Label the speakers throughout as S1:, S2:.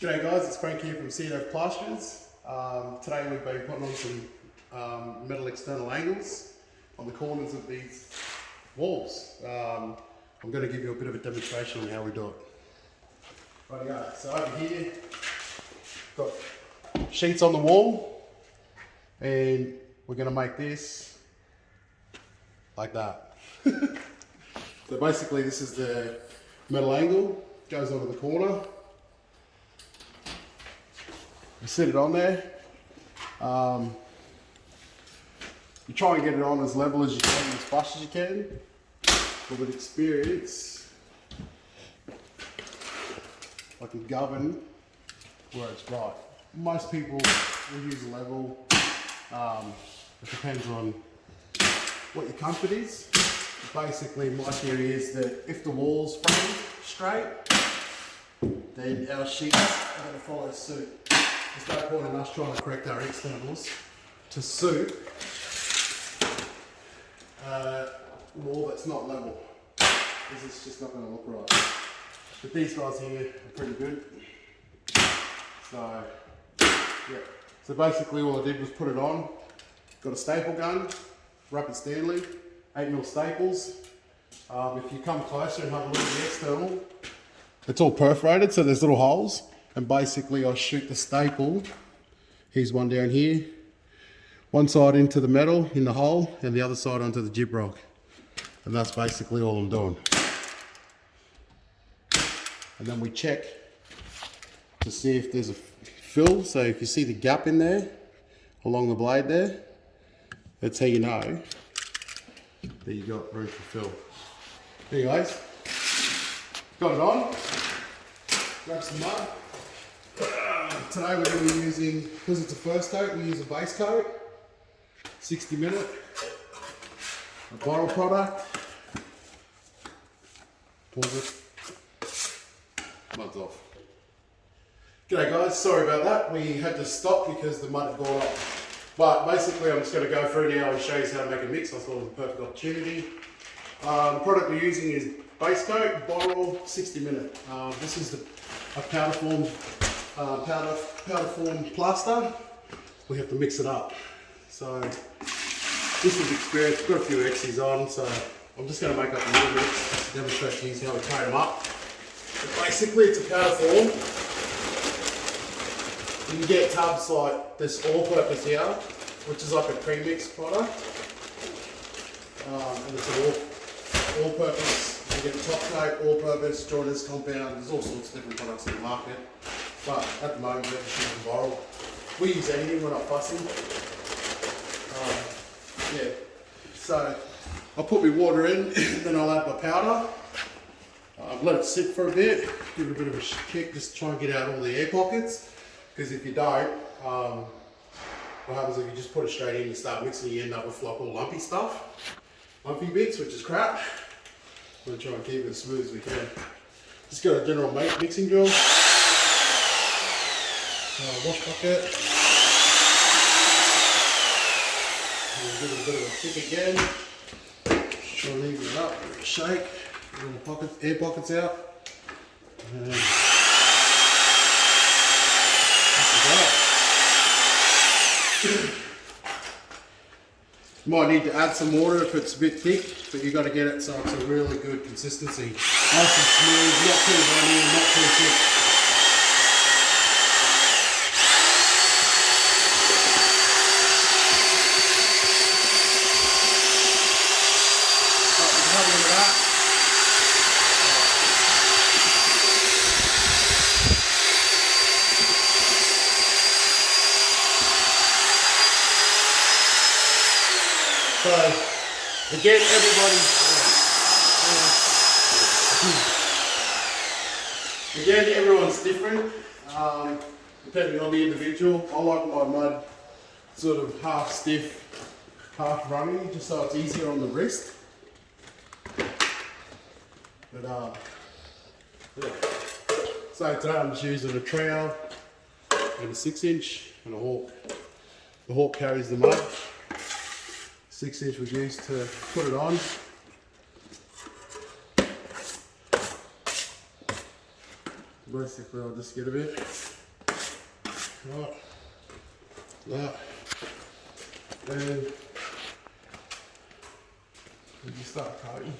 S1: G'day guys, it's Frank here from CNFPLASTERERS. Today we've been putting on some metal external angles on the corners of these walls. I'm going to give you a bit of a demonstration on how we do it. Rightio, so over here, got sheets on the wall and we're going to make this like that. So basically this is the metal angle, goes onto the corner. You set it on there. You try and get it on as level as you can, as fast as you can. But with experience, I can govern where it's right. Most people will use a level. It depends on what your comfort is. Basically, my theory is that if the wall's framed straight, then our sheets are going to follow suit. There's no point in us trying to correct our externals to suit a wall that's not level, because it's just not going to look right. But these guys here are pretty good. So, yeah. So basically all I did was put it on, got a staple gun, Rapid Stanley, 8mm staples. If you come closer and have a look at the external, it's all perforated, so there's little holes. And basically I shoot the staple, here's one down here, one side into the metal in the hole and the other side onto the jib rock. And that's basically all I'm doing. And then we check to see if there's a fill. So if you see the gap in there, along the blade there, that's how you know that you've got room for fill. Anyways, got it on, grab some mud. Today we're going to be using, because it's a first coat, we use a base coat, 60 minute, a bottle product, pause it, mud's off. G'day guys, sorry about that, we had to stop because the mud had gone off. But basically I'm just going to go through now and show you how to make a mix. I thought it was a perfect opportunity. The product we're using is base coat, bottle, 60 minute. This is a powder form plaster. We have to mix it up. So this is experience. Got a few X's on, so I'm just going to make up a little mix to demonstrate to you how we trade them up. But basically, it's a powder form. You can get tubs like this all-purpose here, which is like a pre-mix product, and it's an all-purpose. You get top coat, all-purpose, joiners, compound. There's all sorts of different products in the market. But at the moment, we're just using borrow. We use anything, we're not fussy. Yeah. So I'll put my water in, then I'll add my powder. Let it sit for a bit, give it a bit of a kick, just try and get out all the air pockets. Because if you don't, what happens if you just put it straight in and start mixing, you end up with like all lumpy stuff. Lumpy bits, which is crap. I'm going to try and keep it as smooth as we can. Just got a general mixing drill. Wash bucket. And give it a bit of a kick again. Try and even it up, give it a shake. Get all the pockets, air pockets out. And that's about. You might need to add some water if it's a bit thick, but you've got to get it so it's a really good consistency. Nice and smooth, not too runny, not too thick. So, again, everyone's different, depending on the individual. I like my mud sort of half stiff, half runny, just so it's easier on the wrist. But, yeah. So today I'm just using a trowel and a 6-inch and a hawk. The hawk carries the mud. 6-inch was used to put it on. Basically I'll just get a bit, right, that, and we just start cutting.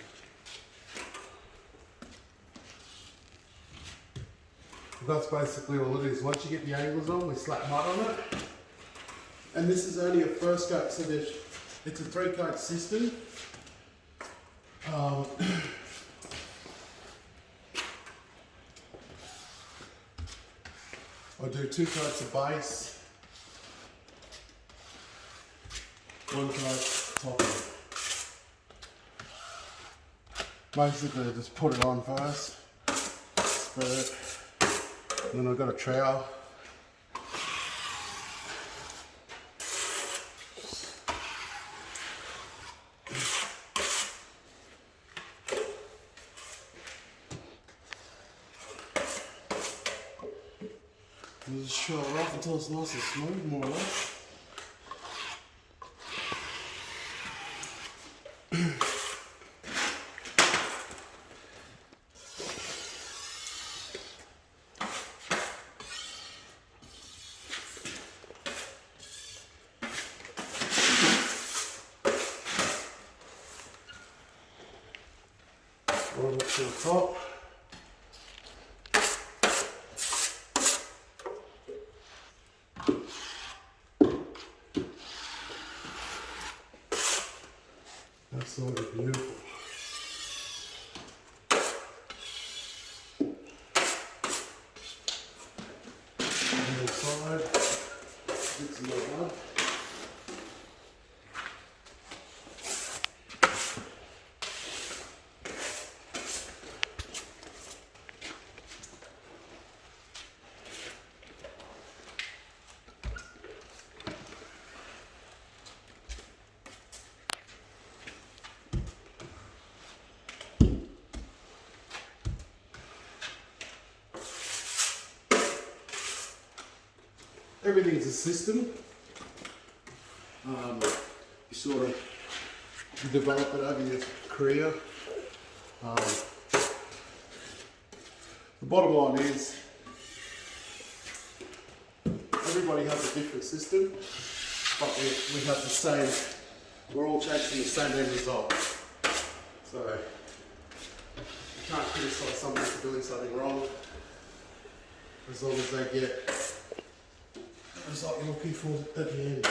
S1: That's basically all it is. Once you get the angles on, we slap mud on it. And this is only a first coat, so it's a 3-coat system. I do 2 coats of base, 1 coat topping. Basically I just put it on first, spread it, and then I've got a trowel. And just show it off until it's nice and smooth, more or less. Roll it to the top. That's all beautiful. On the side, get some more blood. Everything's a system. You sort of develop it over your career. The bottom line is everybody has a different system, but we have the same, we're all chasing the same end result. So you can't criticise someone for doing something wrong as long as they get the result you're looking for at the end.